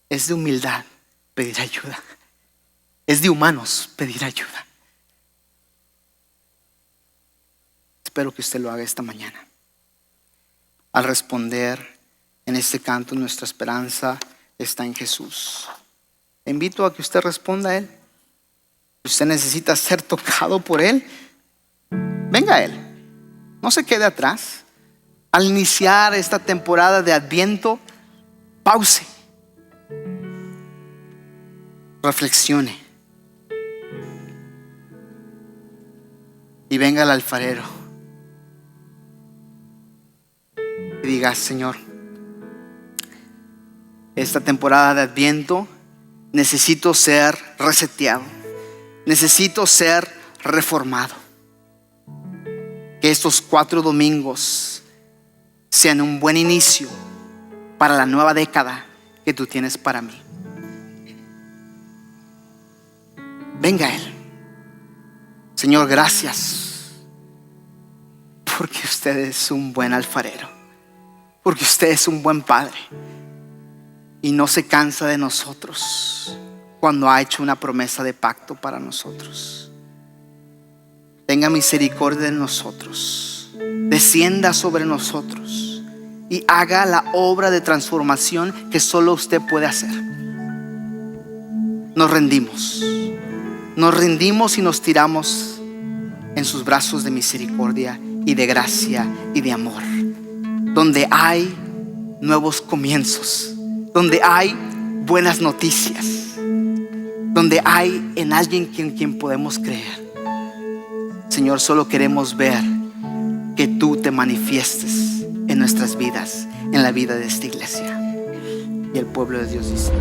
Es de humildad pedir ayuda. Es de humanos pedir ayuda. Espero que usted lo haga esta mañana. Al responder en este canto, nuestra esperanza está en Jesús. Le invito a que usted responda a Él. Usted necesita ser tocado por Él. Venga a Él. No se quede atrás. Al iniciar esta temporada de Adviento, pause. Reflexione. Y venga al alfarero. Y diga: Señor, esta temporada de Adviento necesito ser reseteado. Necesito ser reformado. Que estos 4 domingos sean un buen inicio para la nueva década que tú tienes para mí. Venga a Él. Señor, gracias porque usted es un buen alfarero, porque usted es un buen Padre y no se cansa de nosotros cuando ha hecho una promesa de pacto para nosotros. Tenga misericordia de nosotros, descienda sobre nosotros y haga la obra de transformación que solo usted puede hacer. Nos rendimos y nos tiramos en sus brazos de misericordia y de gracia y de amor, donde hay nuevos comienzos, donde hay buenas noticias, donde hay en alguien en quien podemos creer. Señor, solo queremos ver que tú te manifiestes en nuestras vidas, en la vida de esta iglesia. Y el pueblo de Dios dice: